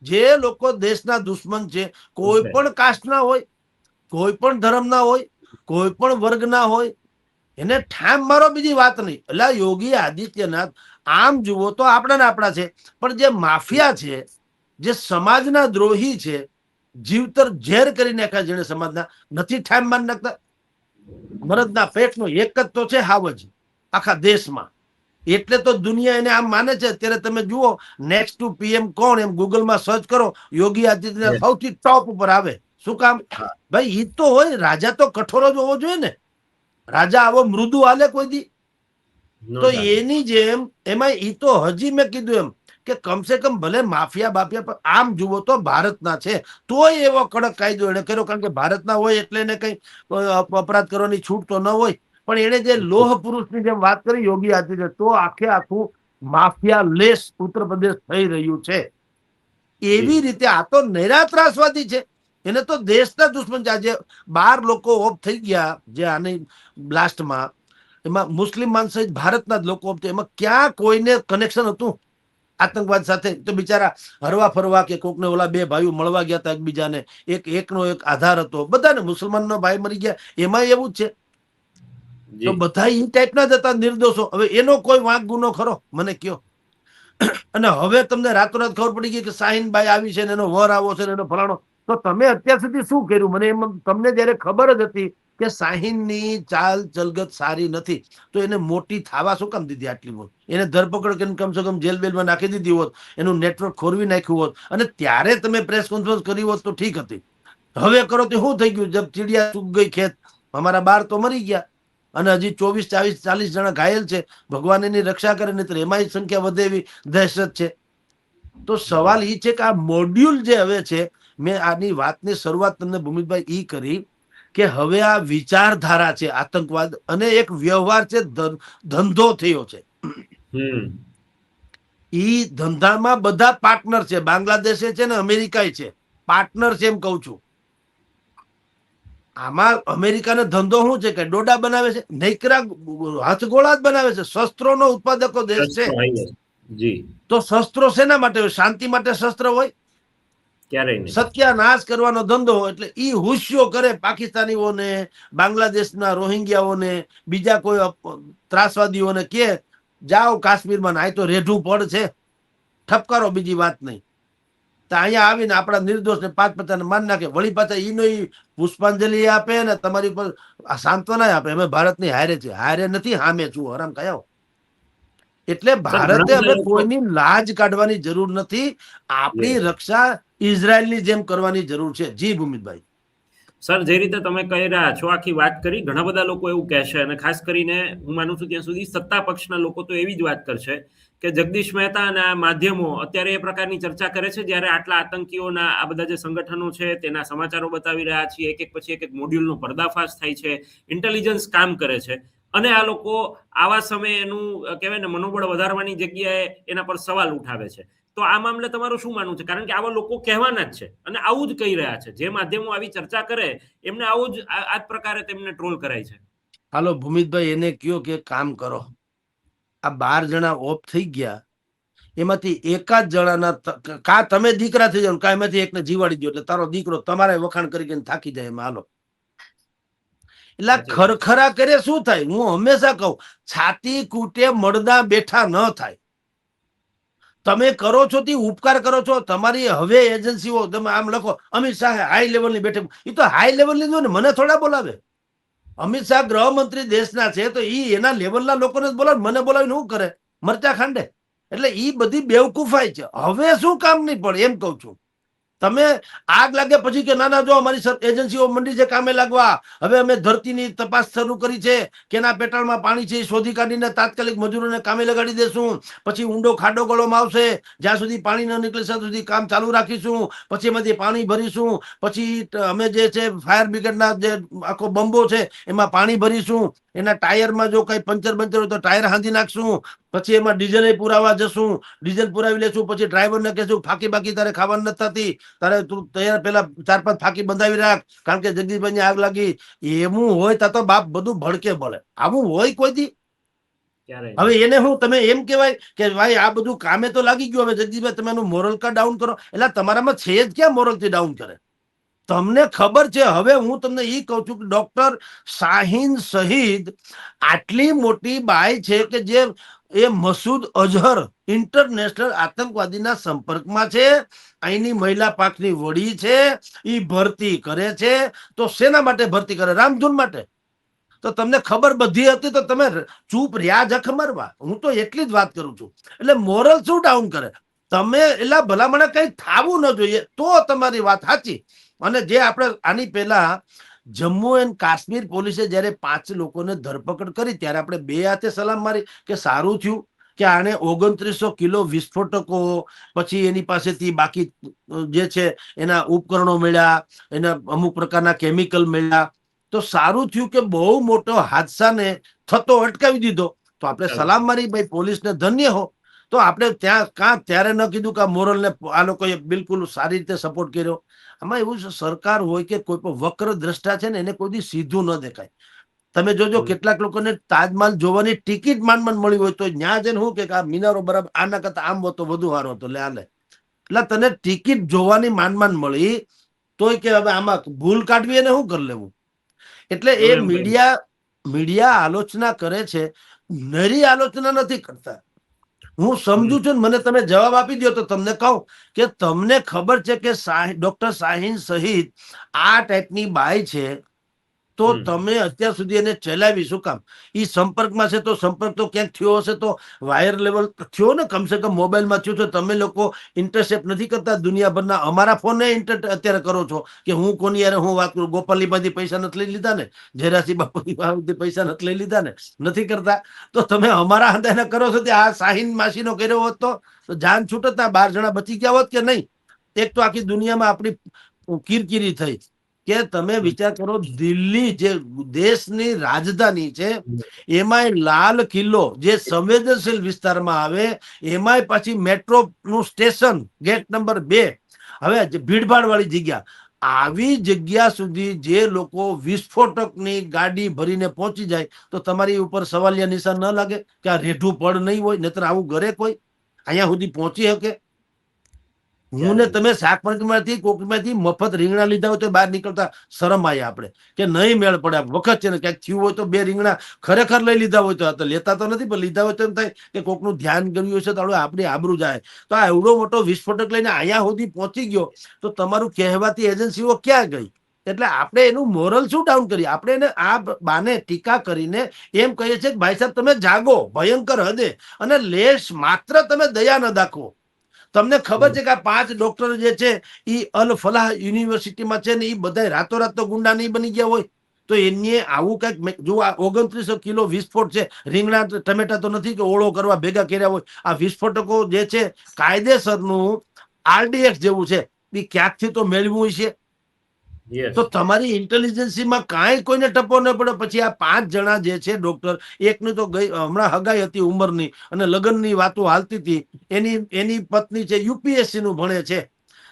જે લોકો દેશના દુશ્મન છે, કોઈ પણ કાસ્ટના હોય, કોઈ પણ ધર્મના હોય, કોઈ પણ વર્ગના હોય, એને ઠામ મારો, બીજી વાત નહીં. એટલે યોગી આદિત્યનાથ આમ જુઓ તો આપણા છે, પણ જે માફિયા છે, જે સમાજના દ્રોહી છે, જીવતર ઝેર કરી નાખ્યા જેને સમાજના, નથી ઠામ મારી નાખતા. મરદના પેટનો એક જ તો છે હાવજ આખા દેશમાં. એટલે તો દુનિયા એને આમ માને છે. અત્યારે તમે જુઓ નેક્સ્ટ ટુ પીએમ કોણ, એમ ગૂગલમાં સર્ચ કરો, યોગી આદિત્યનાથ સૌથી ટોપ ઉપર આવે. શું કામ? ભાઈ ઈ તો હોય, રાજા તો કઠોરો જ હોવો જોઈએ ને. રાજા આવો મૃદુ હાલે કોઈ દી? તો એની જેમ એમાં ઈ તો હજી મેં કીધું એમ કે કમસે કમ ભલે માફિયા બાફિયા પણ આમ જુઓ તો ભારતના છે, તોય એવો કડક કાયદો એને કર્યો. કારણ કે ભારતના હોય એટલે એને કઈ અપરાધ કરવાની છૂટ તો ન હોય. પણ એને જે લોહ પુરુષની જેમ વાત કરી યોગી આદિત્યનાથ, તો આખે આખું માફિયા લેસ ઉત્તર પ્રદેશ થઈ રહ્યું છે. એવી રીતે આ તો નૈરા ત્રાસવાદી છે. એને તો દેશના દુશ્મન છે. આજે 12 લોકો ઓફ થઈ ગયા જે આની બ્લાસ્ટમાં, એમાં મુસ્લિમ માણસો ભારતના જ લોકો ઓફ થયા. એમાં ક્યાં કોઈને કનેક્શન હતું આતંકવાદ સાથે? તો બિચારા હરવા ફરવા કે કોકને ઓલા બે ભાઈઓ મળવા ગયા હતા એકબીજાને, એકનો એક આધાર હતો. બધાને મુસલમાનનો ભાઈ મરી ગયા, એમાં એવું જ છે. તો બધા એ ટાઈપના જ હતા નિર્દોષો. હવે એનો કોઈ વાંક ગુનો ખરો મને કયો? અને હવે તમને રાતોરાત ખબર પડી ગઈ કે શાહીનબાઈ આવી છે ને એનો વર આવો છે ને એનો ફલાણો. તો તમે અત્યાર સુધી શું કર્યું? મને એમ, તમને જયારે ખબર જ હતી કે શાહીનની ચાલ ચલગત સારી નથી, તો એને મોટી થાવા શું કામ દીધી આટલી મોટી? એને ધરપકડ કરીને કમસે કમ જેલ બેલમાં નાખી દીધી હોત, એનું નેટવર્ક ખોરવી નાખ્યું હોત, અને ત્યારે તમે પ્રેસ કોન્ફરન્સ કરી હોત તો ઠીક હતી. હવે કરો તો શું થઈ ગયું? જબ ચીડિયા ચૂક ગઈ ખેત, અમારા 12 તો મરી ગયા અને હજી 24, 40 જણા ઘાયલ છે. ભગવાન એની રક્ષા કરે, નહીં એમાંય સંખ્યા વધે એવી દહેશત છે. તો સવાલ એ છે કે આ મોડ્યુલ જે હવે છે, મેં આની વાતની શરૂઆત તમને ભૂમિતભાઈ ઈ કરી કે હવે આ વિચારધારા છે આતંકવાદ, અને એક વ્યવહાર છે, ધંધો થયો છે. ઈ ધંધામાં બધા પાર્ટનર છે. બાંગ્લાદેશે છે ને અમેરિકા છે પાર્ટનર છે, એમ કઉ છું. આમાં અમેરિકાનો ધંધો શું છે કે ડોડા બનાવે છે, નૈકરા હથગોળા જ બનાવે છે, શસ્ત્રોનો ઉત્પાદકો દેશ છે. તો શસ્ત્રો શેના માટે હોય? શાંતિ માટે શસ્ત્ર હોય? સત્યાનાશ કરવાનો ધંધો. એટલે ઈ હુસ્યો કરે પાકિસ્તાનીઓને, બાંગ્લાદેશના રોહિંગ્યાઓને, બીજા કોઈ ત્રાસવાદીઓને કે જાઓ કાશ્મીરમાં, આ તો રેઢું પડ છે, ઠપકારો, બીજી વાત નહીં. તો અહીંયા આવીને આપણા નિર્દોષને 5-5 માન નાખે. વળી પાછા ઈનો પુષ્પાંજલિ આપે ને તમારી પર સાંત્વના આપે. અમે ભારતની હારે છે. હારે નથી, હામે છું, હરામ ખાયાઓ. એટલે ભારતે હવે કોઈની લાજ કાઢવાની જરૂર નથી. આપણી રક્ષા ઇઝરાયલની જેમ કરવાની જરૂર છે. જી ભૂમિતભાઈ. સર, જે રીતે તમે કહી રહ્યા છો, આખી વાત કરી, ઘણા બધા લોકો એવું કહેશે, અને ખાસ કરીને હું માનું છું ત્યાં સુધી સત્તા પક્ષના લોકો તો એવી જ વાત કરશે કે જગદીશ મહેતા અને આ માધ્યમો અત્યારે એ પ્રકારની ચર્ચા કરે છે જ્યારે આટલા આતંકીઓના આ બધા જે સંગઠનો છે તેના સમાચારો બતાવી રહ્યા છીએ, એક પછી એક મોડ્યુલનો પર્દાફાશ થાય છે, ઇન્ટેલિજન્સ કામ કરે છે, અને આ લોકો આવા સમયે એનું કહેવાય ને મનોબળ વધારવાની જગ્યાએ એના પર સવાલ ઉઠાવે છે. તો આ મામલે તમારું શું માનવું છે? કારણ કે આવા લોકો કહેવાના જ છે અને આવું જ કહી રહ્યા છે. જે માધ્યમો આવી ચર્ચા કરે એમને આવું જ આ પ્રકારે તેમને ટ્રોલ કરાય છે. હાલો ભૂમિતભાઈ, એને કયો કે કામ કરો. આ 12 જણા ઓફ થઈ ગયા, એમાંથી એકાદ જણાના કા તમે દીકરા થઈ જાવ, કા એમાંથી એકને જીવાડી દો, એટલે તારો દીકરો તમારે વખાણ કરીને થાકી જાય એમાં. હાલો, એટલે ખરખરા કરે શું થાય? હું હંમેશા કહું, છાતી કૂટે મળદા બેઠા ન થાય. તમે કરો છો તે ઉપકાર કરો છો. તમારી હવે એજન્સીઓ તમે આમ લખો અમિત શાહ હાઈ લેવલની બેઠક, એ તો હાઈ લેવલની જો ને, મને થોડા બોલાવે. અમિત શાહ ગૃહમંત્રી દેશના છે તો ઈ એના લેવલના લોકોને જ બોલાવે, મને બોલાવીને શું કરે? મરચા ખાંડે. એટલે ઈ બધી બેવકૂફાઈ છે. હવે શું કામ નહીં પડે એમ કઉ છું. તમે આગ લાગે પછી કે ના ના જો અમારી એજન્સીઓ મંડી છે કામે લાગવા, હવે અમે ધરતીની તપાસ શરૂ કરી છે, કેના પેટાળમાં પાણી છે એ શોધી કાઢીને તાત્કાલિક મજૂરોને કામે લગાડી દેશું, પછી ઊંડો ખાડો ગળવામાં આવશે, જ્યાં સુધી પાણી ન નીકળે ત્યાં સુધી કામ ચાલુ રાખીશું, પછી એમાંથી પાણી ભરીશું, પછી અમે જે છે ફાયર બ્રિગેડના જે આખો બંબો છે એમાં પાણી ભરીશું, એના ટાયરમાં જો કઈ પંચર બંચર હોય તો ટાયર હાંધી નાખશું, પછી એમાં ડીઝલ પુરાવા જશું, ડીઝલ પુરાવી લેશું, પછી ડ્રાઈવરને કહેશું ફાંકી બાકી તારે ખાવાની નથી થતી, તારે તું તૈયાર પેલા 4-5 ફાંકી બંધાવી રાખ, કારણ કે જગદીશભાઈ આગ લાગી. એવું હોય તો બાપ બધું ભડકે ભળે. આવું હોય કોઈ દી? હવે એને હું તમે એમ કેવાય કે ભાઈ આ બધું કામે તો લાગી ગયું, હવે જગદીશભાઈ તમે એનું મોરલ કા ડાઉન કરો, એટલે તમારામાં છે જ ક્યાં મોરલ થી ડાઉન કરે? તમને ખબર છે. હવે હું તમને એ કહું છું કે ડોક્ટર શાહીન શહીદ આટલી મોટી બાઈ છે કે જે એ મસૂદ અઝહર ઇન્ટરનેશનલ આતંકવાદીના સંપર્કમાં છે, અહીંની મહિલા પાકની વડી છે, એ ભરતી કરે છે. તો શેના માટે ભરતી કરે? રામધૂન માટે. તો તમને ખબર બધી હતી તો તમે ચૂપ રહ્યા જખ મરવા. હું તો એટલી જ વાત કરું છું. એટલે મોરલ શું ડાઉન કરે? તમે એટલે ભલામણ કઈ થાવું ન જોઈએ તો તમારી વાત સાચી. અને જે આપણે આની પહેલા જમ્મુ એન્ડ કાશ્મીર પોલીસે જયારે 5 લોકોને ધરપકડ કરી ત્યારે આપણે 2 હાથે સલામ મારી કે સારું થયું કે આને 2900 કિલો વિસ્ફોટકો, પછી એની પાસેથી બાકી જે છે એના ઉપકરણો મળ્યા, એના અમુક પ્રકારના કેમિકલ મળ્યા. તો સારું થયું કે બહુ મોટો હાદસાને થતો અટકાવી દીધો. તો આપણે સલામ મારી, ભાઈ પોલીસને ધન્ય હો. તો આપણે ત્યાં ત્યારે ન કીધું કે આ મોરલને આ લોકોએ બિલકુલ સારી રીતે સપોર્ટ કર્યો. આમાં એવું છે સરકાર હોય કે કોઈ પણ વક્ર દ્રષ્ટા છે ને એને કોઈ દી સીધું ન દેખાય. તમે જોજો કેટલાક લોકોને તાજમહાલ જોવાની ટિકિટ માંડ મળી હોય તો ત્યાં જઈને શું કે આ મિનારો બરાબર આના કરતા આમ હોતો વધુ સારો હતો, લે હાલે. એટલે તને ટિકિટ જોવાની માંડ મળી તોય કે હવે આમાં ભૂલ કાઢવી એને શું કરી લેવું? એટલે એ મીડિયા આલોચના કરે છે, નરી આલોચના નથી કરતા. હું સમજુ છું. મને તમે જવાબ આપી દો તો તમને કહું કે તમને ખબર છે કે ડોક્ટર શાહીન શહીદ આ ટાઈપની બાઈ છે, તો તમે અત્યાર સુધી એને ચલાવી શું કામ? એ સંપર્કમાં છે તો સંપર્ક તો ક્યાંક થયો હશે તો વાયર લેવલ થયો ને, કમસે કમ મોબાઈલમાં થયો છે. તમે લોકો ઇન્ટરસેપ્ટ નથી કરતા દુનિયાભરના? અમારા ફોન અત્યારે કરો છો કે હું કોની યાર હું વાત કરું? ગોપાલની પાસેથી પૈસા નથી લઈ લીધા ને? ઝેરાસી બાપુની પૈસા નથી લઈ લીધા ને? નથી કરતા. તો તમે અમારા હાથે કરો છો. આ શાહીન માસીનો કર્યો હોત તો જાન છૂટત, 12 જણા બચી ગયા હોત કે નહીં? એક તો આખી દુનિયામાં આપણી કિરકિરી થઈ કે તમે વિચાર કરો, દિલ્હી જે દેશની રાજધાની છે એમાંય લાલ કિલ્લો જે સંવેદનશીલ વિસ્તારમાં આવે, એમાંય પછી મેટ્રો નું સ્ટેશન ગેટ નંબર 2, હવે ભીડભાડ વાળી જગ્યા, આવી જગ્યા સુધી જે લોકો વિસ્ફોટકની ગાડી ભરીને પહોંચી જાય તો તમારી ઉપર સવાલિયા નિશાન ન લાગે કે આ રેઢું પડ નહીં હોય? નહીતર આવું ઘરે કોઈ અહીંયા સુધી પહોંચી શકે? હું ને તમે શાકભાજીમાંથી કોકમાંથી મફત રીંગણા લીધા હોય તો બહાર નીકળતા શરમ આવે આપણે કે નહીં મેળ પડે. વખત છે ને ક્યાંક થયું હોય તો 2 રીંગણા ખરેખર લઈ લીધા હોય તો લેતા તો નથી, પણ લીધા હોય તો એમ થાય કે કોકનું ધ્યાન ગયું હશે તો આપણી આબરૂ જાય. તો આ એવડો મોટો વિસ્ફોટક લઈને અહીંયા સુધી પહોંચી ગયો તો તમારું કહેવાતી એજન્સીઓ ક્યાં ગઈ? એટલે આપણે એનું મોરલ શું ડાઉન કરીએ? આપણે એને આ બાને ટીકા કરીને એમ કહીએ છીએ કે ભાઈ સાહેબ તમે જાગો ભયંકર હદે, અને લેશ માત્ર તમે દયા ન દાખવો. તમને ખબર છે કે આ 5 ડોક્ટર જે છે એ અલ ફલાહ યુનિવર્સિટીમાં છે ને, એ બધા રાતોરાત તો ગુંડા નહીં બની ગયા હોય. તો એને આવું કઈક જો 2900 કિલો વિસ્ફોટ છે, રીંગણા ટમેટા તો નથી કે ઓળો કરવા ભેગા કર્યા હોય. આ વિસ્ફોટકો જે છે કાયદેસરનું RDX જેવું છે, એ ક્યાંકથી તો મેળવ્યું છે. તો તમારી ઇન્ટેલિજન્સીમાં કાંઈ કોઈને ટપો ન પડે. પછી આ 5 જણા જે છે ડોક્ટર, એકની તો હમણાં હગાઈ હતી ઉંમરની અને લગ્નની વાતો હાલતી હતી. એની પત્ની છે UPSC નું ભણે છે,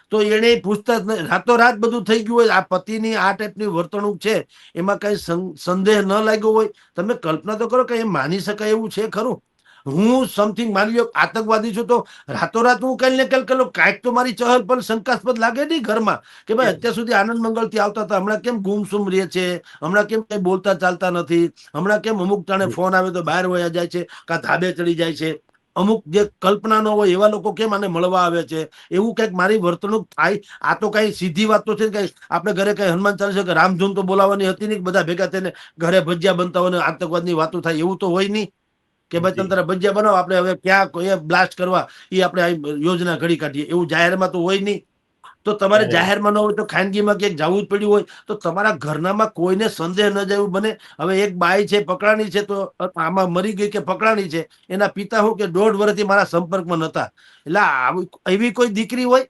તો એને પૂછતા રાતોરાત બધું થઈ ગયું હોય. આ પતિની આ ટાઈપની વર્તણૂક છે, એમાં કઈ સંદેહ ન લાગ્યો હોય? તમે કલ્પના તો કરો કે એ માની શકાય એવું છે ખરું? હું સમથિંગ માની લો આતંકવાદી છું તો રાતોરાત હું કઈ ને કઈ કાંઈક તો મારી ચહલ પણ શંકાસ્પદ લાગે નહીં ઘરમાં કે ભાઈ અત્યાર સુધી આનંદ મંગળ થી આવતા હતા, હમણાં કેમ ગુમસુમ રહે છે, હમણાં કેમ કઈ બોલતા ચાલતા નથી, હમણાં કેમ અમુક ટાણે ફોન આવે તો બહાર વયા જાય છે, કા ધાબે ચડી જાય છે. અમુક જે કલ્પના ન હોય એવા લોકો કેમ આને મળવા આવે છે, એવું કંઈક મારી વર્તણૂક થાય. આ તો કઈ સીધી વાત તો છે ને, કઈ આપણે ઘરે કઈ હનુમાન ચાલીસા કે રામધૂન તો બોલાવવાની હતી નહીં, બધા ભેગા થઈને ઘરે ભજીયા બનતા હોય ને આતંકવાદની વાતો થાય, એવું તો હોય નહીં કે ભાઈ તમે તારા ભજીયા બનાવો, આપણે હવે ક્યાં બ્લાસ્ટ કરવા એ આપણે આ યોજના ઘડી કાઢીએ, એવું જાહેરમાં તો હોય નહીં. તો તમારે જાહેરમાં ન હોય તો ખાનગીમાં ક્યાંક જવું જ પડ્યું હોય તો તમારા ઘરનામાં કોઈને સંદેહ ન જાય એવું બને. હવે એક બાઈ છે પકડાણી છે, તો આમાં મરી ગઈ કે પકડાણી છે, એના પિતા હું કે 1.5 વર્ષથી મારા સંપર્કમાં નતા. એટલે એવી કોઈ દીકરી હોય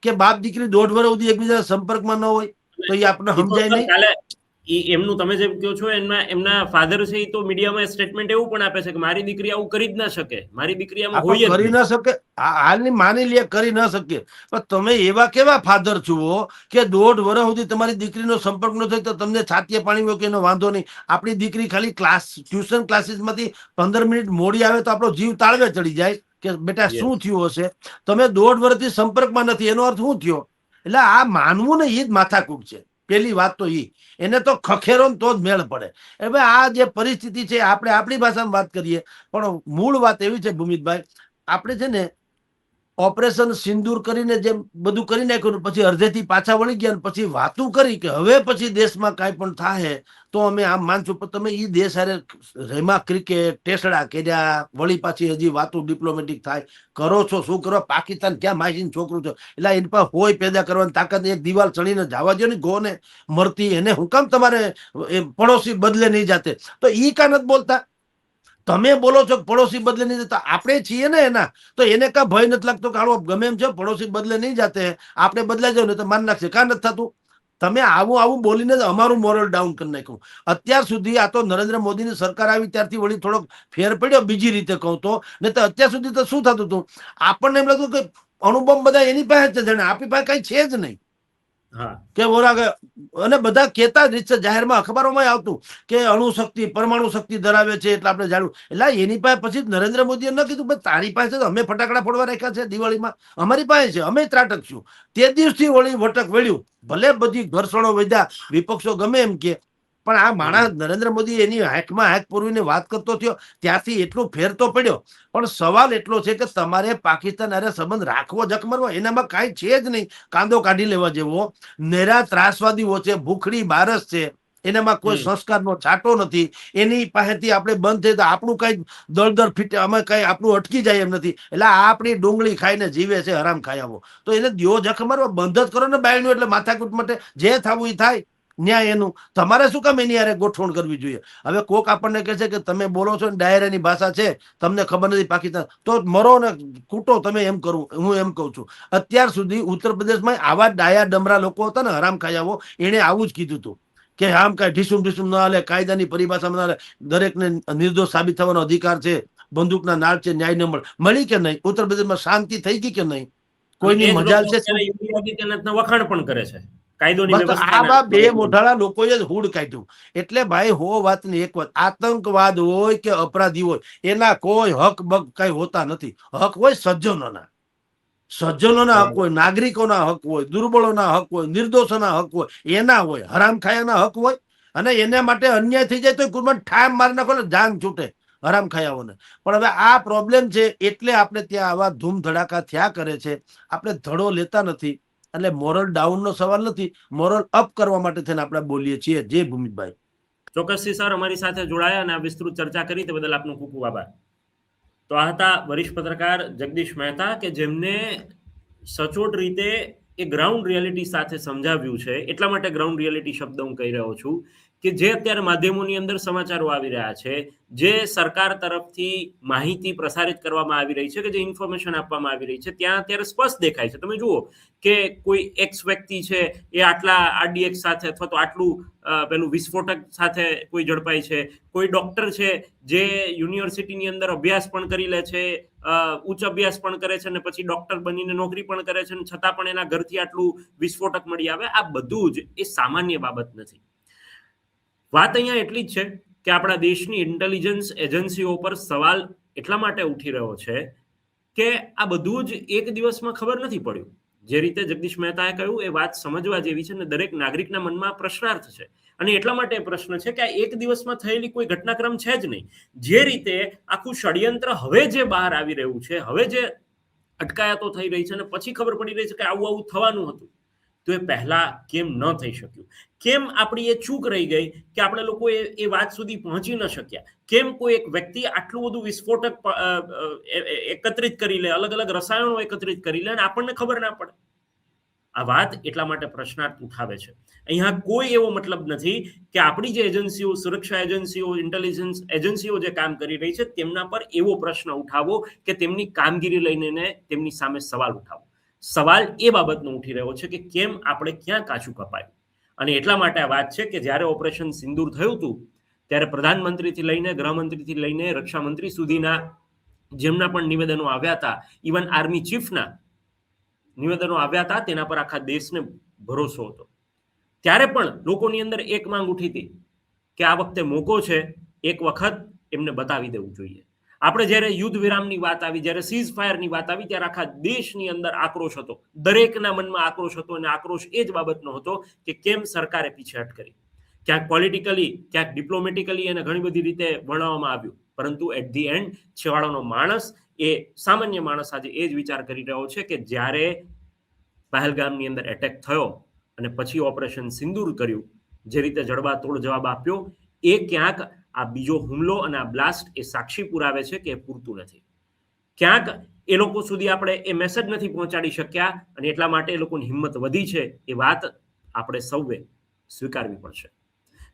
કે બાપ દીકરી 1.5 વર્ષ સુધી એકબીજાના સંપર્કમાં ન હોય તો એ આપણે સમજાય નહીં. એમનું તમે જેમ કહો છો, એમના ફાધર છે, તો મીડિયામાં સ્ટેટમેન્ટ એવું પણ આપે છે કે મારી દીકરી આવું કરી જ ના શકે, મારી દીકરી આમાં હોય જ કરી નહીં. ના શકે. હાલની માની લે કરી ના શકીએ, પણ તમે એવા કેવા ફાધર છો કે 1.5 વર્ષ સુધી તમારી દીકરીનો સંપર્ક ન થાય તો તમને છાતીએ પાણી હોય કે એનો વાંધો નહીં. આપણી દીકરી ખાલી ટ્યુશન ક્લાસીસમાંથી 15 મિનિટ મોડી આવે તો આપણો જીવ તાળવે ચડી જાય કે બેટા શું થયું હશે. તમે 1.5 વર્ષથી સંપર્કમાં નથી, એનો અર્થ શું થયો? એટલે આ માનવું ને એ જ માથાકૂટ છે. પેલી વાત તો એને તો ખખેરો ને તો જ મેળ પડે. હવે આ જે પરિસ્થિતિ છે, આપણે આપણી ભાષામાં વાત કરીએ, પણ મૂળ વાત એવી છે ભૂમિતભાઈ, આપણે છે ને ઓપરેશન સિંદૂર કરીને જેમ બધું કરી નાખ્યું, પછી અડધેથી પાછા વળી ગયા, પછી વાતું કરી કે હવે પછી દેશમાં કાંઈ પણ થાય તો અમે આમ માનશું. પણ તમે એ દેશ હારે રેમા ક્રિકેટ ટેસડા કર્યા, વળી પાછી હજી વાતું ડિપ્લોમેટિક થાય કરો છો, શું કરો? પાકિસ્તાન ક્યાં માસીનું છોકરું છો, એટલે એની પાસે હોય પેદા કરવાની તાકાત, એક દિવાલ ચડીને જવા દો ને ગોને મરતી, એને હું કામ તમારે પડોશી બદલે નહીં જાતે? તો ઈ કા નથી બોલતા? તમે બોલો છો પડોશી બદલે નહીં જતા, આપણે છીએ ને એના, તો એને કા ભય નથી લાગતો કે આવો ગમે એમ છે પડોશી બદલે નહીં જાતે, આપણે બદલાઈ જાવ ને તો માન નાખશે, કા નથી થતું? તમે આવું બોલીને અમારું મોરલ ડાઉન કરી નાખ્યું. અત્યાર સુધી આ તો નરેન્દ્ર મોદીની સરકાર આવી ત્યારથી વળી થોડોક ફેર પડ્યો, બીજી રીતે કહું તો, ને તો અત્યાર સુધી તો શું થતું હતું, આપણને એમ લાગતું કે અણુબોમ્બ બધા એની પાસે છે, જાણે આપણી પાસે કઈ છે જ નહીં કે અને બધા કહેતા જ છે, જાહેરમાં અખબારોમાં આવતું કે અણુશક્તિ પરમાણુ શક્તિ ધરાવે છે, એટલે આપણે જાણવું. એટલે એની પાસે પછી નરેન્દ્ર મોદીએ ન કીધું ભાઈ તારી પાસે તો અમે ફટાકડા ફોડવા રાખ્યા છે દિવાળીમાં, અમારી પાસે છે, અમે ત્રાટકશું. તે દિવસથી વળી વટક વળ્યું. ભલે બધી ઘર્ષણો વધ્યા, વિપક્ષો ગમે એમ કે, પણ આ માણસ નરેન્દ્ર મોદી એની હાકમાં હાક પૂરવીને વાત કરતો થયો ત્યાંથી એટલો ફેર તો પડ્યો. પણ સવાલ એટલો છે કે તમારે પાકિસ્તાન હારે સંબંધ રાખવો જખમરવો, એનામાં કાંઈ છે જ નહીં કાંદો કાઢી લેવા જેવો. નેરા ત્રાસવાદીઓ છે, ભૂખડી બારસ છે, એનામાં કોઈ સંસ્કારનો છાંટો નથી. એની પાસેથી આપણે બંધ થઈ તો આપણું કઈ દળદર ફીટે, અમે કઈ આપણું અટકી જાય એમ નથી. એટલે આ આપણી ડુંગળી ખાઈને જીવે છે, હરામ ખાયાવો. તો એને દિયો જખમરવા બંધ જ કરો ને બાયણું, એટલે માથાકૂટ માટે જે થવું એ થાય. ન્યાય એનું તમારે શું કામ એની યારે ગોઠવણ કરવી જોઈએ? હવે કોક આપણને કહે છે કે તમે બોલો છો ને ડાયરાની ભાષા છે, તમને ખબર નથી પાકિસ્તાન, તો મરો ને કૂટો તમે, એમ કરું. હું એમ કઉ છું, અત્યાર સુધી ઉત્તર પ્રદેશમાં આવા ડાયા ડમરા લોકો હતા ને હરામ ખાયાવો, એને આવું જ કીધું હતું કે આમ કઈ ઢીસુમ ઢીસુમ ના હાલે, કાયદાની પરિભાષામાં ના હાલે, દરેકને નિર્દોષ સાબિત થવાનો અધિકાર છે, બંદૂકના નાળ છે, ન્યાય ન મળી કે નહીં? ઉત્તર પ્રદેશમાં શાંતિ થઈ ગઈ કે નહીં? કોઈની મજાલ છે? વખાણ પણ કરે છે આવા બે મોઢાળા લોકોએ જ હુડ કાઢ્યું. એટલે ભાઈ હો વાતની એક વાત, આતંકવાદ હોય કે અપરાધી હોય, એના કોઈ હક બક કઈ હોતા નથી. હક હોય સજ્જનોના, સજ્જનોના હક હોય, નાગરિકોના હક હોય, દુર્બળોના હક હોય, નિર્દોષોના હક હોય, એના હોય, હરામખાયાના હક હોય. અને એના માટે અન્યાય થઈ જાય તો કુરબાન ઠામ મારી નાખો ને જાન છૂટે હરામ ખાયાઓને. પણ હવે આ પ્રોબ્લેમ છે, એટલે આપણે ત્યાં આવા ધૂમ ધડાકા થયા કરે છે. આપણે ધડો લેતા નથી. એટલે મોરલ ડાઉન નો સવાલ નથી, મોરલ અપ કરવા માટે થઈને આપણે બોલીએ છીએ. જે ભૂમિતભાઈ ચોક્કસથી સર અમારી સાથે જોડાયા અને આ વિસ્તૃત ચર્ચા કરી તે બદલ આપનો ખૂબ ખૂબ આભાર. તો આ હતા વરિષ્ઠ પત્રકાર જગદીશ મહેતા, કે જેમને સચોટ રીતે એ ગ્રાઉન્ડ રિયાલિટી સાથે સમજાવ્યું છે. એટલા માટે ગ્રાઉન્ડ રિયાલિટી શબ્દ હું કહી રહ્યો છું કે જે અત્યારે માધ્યમોની અંદર સમાચારો આવી રહ્યા છે, જે સરકાર તરફથી માહિતી પ્રસારિત કરવામાં આવી રહી છે, કે જે ઇન્ફોર્મેશન આપવામાં આવી રહી છે, ત્યાં અત્યારે સ્પષ્ટ દેખાય છે. તમે જુઓ કે કોઈ એક્સ વ્યક્તિ છે એ આટલા આરડીએક્સ સાથે અથવા તો આટલું પેલું વિસ્ફોટક સાથે કોઈ ઝડપાય છે. કોઈ ડોક્ટર છે જે યુનિવર્સિટીની અંદર અભ્યાસ પણ કરી લે છે, ઉચ્ચ અભ્યાસ પણ કરે છે, અને પછી ડોક્ટર બનીને નોકરી પણ કરે છે, છતાં પણ એના ઘરથી આટલું વિસ્ફોટક મળી આવે. આ બધું જ એ સામાન્ય બાબત નથી. વાત અહીંયા એટલી જ છે કે આપણા દેશની ઇન્ટેલિજન્સ એજન્સીઓ પર સવાલ એટલા માટે ઉઠી રહ્યો છે કે આ બધું જ એક દિવસમાં ખબર નથી પડ્યું. જે રીતે જગદીશ મહેતાએ કહ્યું એ વાત સમજવા જેવી છે અને દરેક નાગરિકના મનમાં પ્રશ્નાર્થ છે. અને એટલા માટે પ્રશ્ન છે કે આ એક દિવસમાં થયેલી કોઈ ઘટનાક્રમ છે જ નહીં. જે રીતે આખું ષડયંત્ર હવે જે બહાર આવી રહ્યું છે, હવે જે અટકાયતો થઈ રહી છે અને પછી ખબર પડી રહી છે કે આવું આવું થવાનું હતું, તો એ પહેલા કેમ ન થઈ શક્યું? કેમ આપણી એ ચૂક રહી ગઈ કે આપણે લોકો એ વાત સુધી પહોંચી ન શક્યા? કેમ કોઈ એક વ્યક્તિ આટલું બધું વિસ્ફોટક એકત્રિત કરી લે, અલગ અલગ રસાયણો એકત્રિત કરી લે અને આપણને ખબર ના પડે? આ વાત એટલા માટે પ્રશ્નાર્થ ઉઠાવે છે. અહીંયા કોઈ એવો મતલબ નથી કે આપણી જે એજન્સીઓ, સુરક્ષા એજન્સીઓ, ઇન્ટેલિજન્સ એજન્સીઓ જે કામ કરી રહી છે તેમના પર એવો પ્રશ્ન ઉઠાવો કે તેમની કામગીરી લઈને તેમની સામે સવાલ ઉઠાવો. સવાલ એ બાબતનો ઉઠી રહ્યો છે કે કેમ આપણે ક્યાં કાચું કપાયું? અને એટલા માટે આ વાત છે કે જ્યારે ઓપરેશન સિંદૂર થયું હતું ત્યારે પ્રધાનમંત્રીથી લઈને, ગૃહમંત્રીથી લઈને, રક્ષામંત્રી સુધીના જેમના પણ નિવેદનો આવ્યા હતા, ઇવન આર્મી ચીફના નિવેદનો આવ્યા હતા, તેના પર આખા દેશને ભરોસો હતો. ત્યારે પણ લોકોની અંદર એક માંગ ઉઠી હતી કે આ વખતે મોકો છે, એક વખત એમને બતાવી દેવું જોઈએ. આપણે જ્યારે યુદ્ધ વિરામની વાત આવી, જ્યારે સીઝ ફાયરની વાત આવી, ત્યારે આખા દેશની અંદર આક્રોશ હતો, દરેકના મનમાં આક્રોશ હતો. અને આક્રોશ એ જ બાબતનો હતો કે કેમ સરકારે પીછેહટ કરી. ક્યાંક પોલિટિકલી, ક્યાંક ડિપ્લોમેટિકલી એને ઘણી બધી રીતે વર્ણવવામાં આવ્યું, પરંતુ એટ ધી એન્ડ છેવાડાનો માણસ, એ સામાન્ય માણસ આજે એ જ વિચાર કરી રહ્યો છે કે જ્યારે પહેલગામની અંદર એટેક થયો અને પછી ઓપરેશન સિંદૂર કર્યું, જે રીતે જડબાતોડ જવાબ આપ્યો, એ ક્યાંક આ બીજો હુમલો અને આ બ્લાસ્ટ એ સાક્ષી પુરાવે છે કે એ પૂરતું નથી. ક્યાંક એ લોકો સુધી આપણે એ મેસેજ નથી પહોંચાડી શક્યા અને એટલા માટે એ લોકોની હિંમત વધી છે. એ વાત આપણે સૌએ સ્વીકારવી પડશે.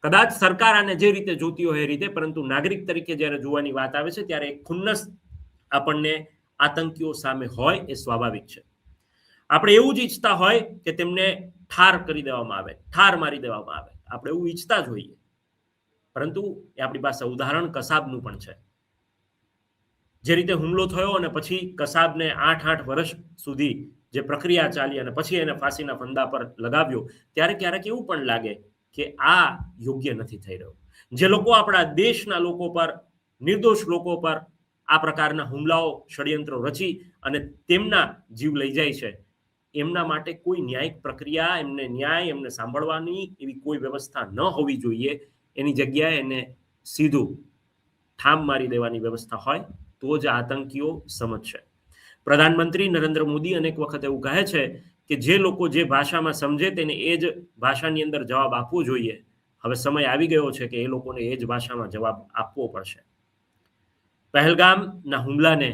કદાચ સરકાર આને જે રીતે જોતી હોય એ રીતે, પરંતુ નાગરિક તરીકે જ્યારે જોવાની વાત આવે છે ત્યારે એક ખુન્નસ આપણને આતંકીઓ સામે હોય એ સ્વાભાવિક છે. આપણે એવું જ ઈચ્છતા હોય કે તેમને ઠાર કરી દેવામાં આવે, ઠાર મારી દેવામાં આવે. આપણે એવું ઈચ્છતા જ હોઈએ, પરંતુ એ આપણી પાસે ઉદાહરણ કસાબનું પણ છે. જે રીતે હુમલો થયો અને પછી કસાબને 8 વર્ષ સુધી જે પ્રક્રિયા ચાલી અને પછી એને ફાંસીના ફંદા પર લગાવ્યો, ત્યારે ક્યારેક એવું પણ લાગે કે આ યોગ્ય નથી થઈ રહ્યું. જે લોકો આપણા દેશના લોકો પર, નિર્દોષ લોકો પર આ પ્રકારના હુમલાઓ, ષડયંત્રો રચી અને તેમના જીવ લઈ જાય છે, એમના માટે કોઈ ન્યાયિક પ્રક્રિયા, એમને ન્યાય, એમને સાંભળવાની એવી કોઈ વ્યવસ્થા ન હોવી જોઈએ. એની જગ્યાએ એને સીધું ઠામ મારી દેવાની વ્યવસ્થા હોય તો જ આતંકીઓ સમજશે. પ્રધાનમંત્રી નરેન્દ્ર મોદી અનેક વખત એવું કહે છે કે જે લોકો જે ભાષામાં સમજે તેને એ જ ભાષાની અંદર જવાબ આપવો જોઈએ. હવે સમય આવી ગયો છે કે એ લોકોને એ જ ભાષામાં જવાબ આપવો પડશે. પહેલગામના હુમલાને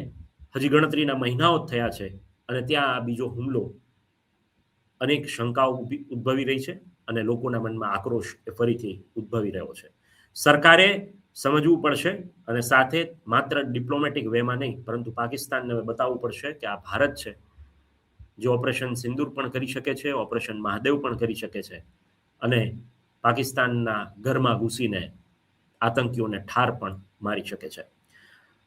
હજી ગણતરીના મહિનાઓ જ થયા છે અને ત્યાં આ બીજો હુમલો અનેક શંકાઓ ઉદ્ભવી રહી છે અને લોકોના મનમાં આક્રોશ એ ફરીથી ઉદ્ભવી રહ્યો છે. સરકારે સમજવું પડશે અને સાથે માત્ર ડિપ્લોમેટિક વેમાં નહીં, પરંતુ પાકિસ્તાનને બતાવવું પડશે કે આ ભારત છે જે ઓપરેશન સિંદૂર પણ કરી શકે છે, ઓપરેશન મહાદેવ પણ કરી શકે છે અને પાકિસ્તાનના ઘરમાં ઘૂસીને આતંકીઓને ઠાર પણ મારી શકે છે.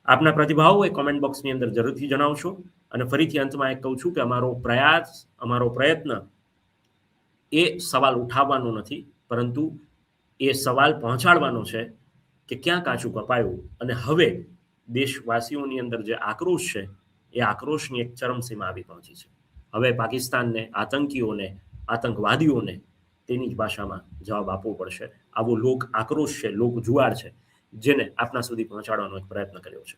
આપના પ્રતિભાવો એ કોમેન્ટ બોક્સની અંદર જરૂરથી જણાવશો. અને ફરીથી અંતમાં એક કહું છું કે અમારો પ્રયાસ, અમારો પ્રયત્ન એ સવાલ ઉઠાવવાનો નથી, પરંતુ એ સવાલ પહોંચાડવાનો છે કે ક્યાં કાચું કપાયું અને હવે દેશવાસીઓની અંદર જે આક્રોશ છે એ આક્રોશની એક ચરમસીમા આવી પહોંચી છે. હવે પાકિસ્તાનને, આતંકીઓને, આતંકવાદીઓને તેની જ ભાષામાં જવાબ આપવો પડશે. આવો લોક આક્રોશ છે, લોક જુવાળ છે, જેને આપના સુધી પહોંચાડવાનો એક પ્રયત્ન કર્યો છે.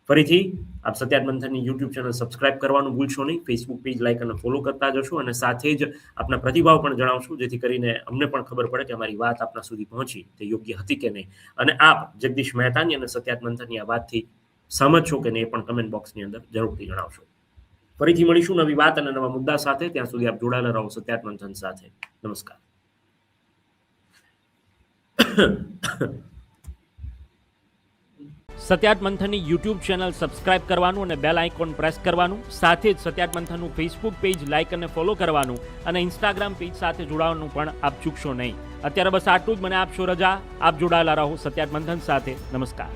ફરીથી આપ સત્યાર્થ મંથનની યુટ્યુબ ચેનલ સબસ્ક્રાઇબ કરવાનું ભૂલશો નહીં. ફેસબુક પેજ લાઇક અને ફોલો કરતા જશો અને સાથે જ આપના પ્રતિભાવ પણ જણાવશો, જેથી કરીને અમને પણ ખબર પડે કે અમારી વાત આપના સુધી પહોંચી તે યોગ્ય હતી કે નહીં. અને આપ જગદીશ મહેતાની અને સત્યાર્થ મંથનની આ વાતથી સહમત છો કે નહીં એ પણ કમેન્ટ બોક્સની અંદર જરૂરથી જણાવશો. ફરીથી મળીશું નવી વાત અને નવા મુદ્દા સાથે. ત્યાં સુધી આપ જોડાયેલા રહો સત્યાર્થ મંથન સાથે. નમસ્કાર. સત્યાર્થ મંથનની યુટ્યુબ ચેનલ સબસ્ક્રાઇબ કરવાનું અને બેલ આઇકોન પ્રેસ કરવાનું, સાથે જ સત્યાર્થ મંથનનું ફેસબુક પેજ લાઇક અને ફોલો કરવાનું અને ઇન્સ્ટાગ્રામ પેજ સાથે જોડાવાનું પણ આપ ચૂકશો નહીં. અત્યારે બસ આટલું જ. મને આપશો રજા. આપ જોડાયેલા રહો સત્યાર્થ મંથન સાથે. નમસ્કાર.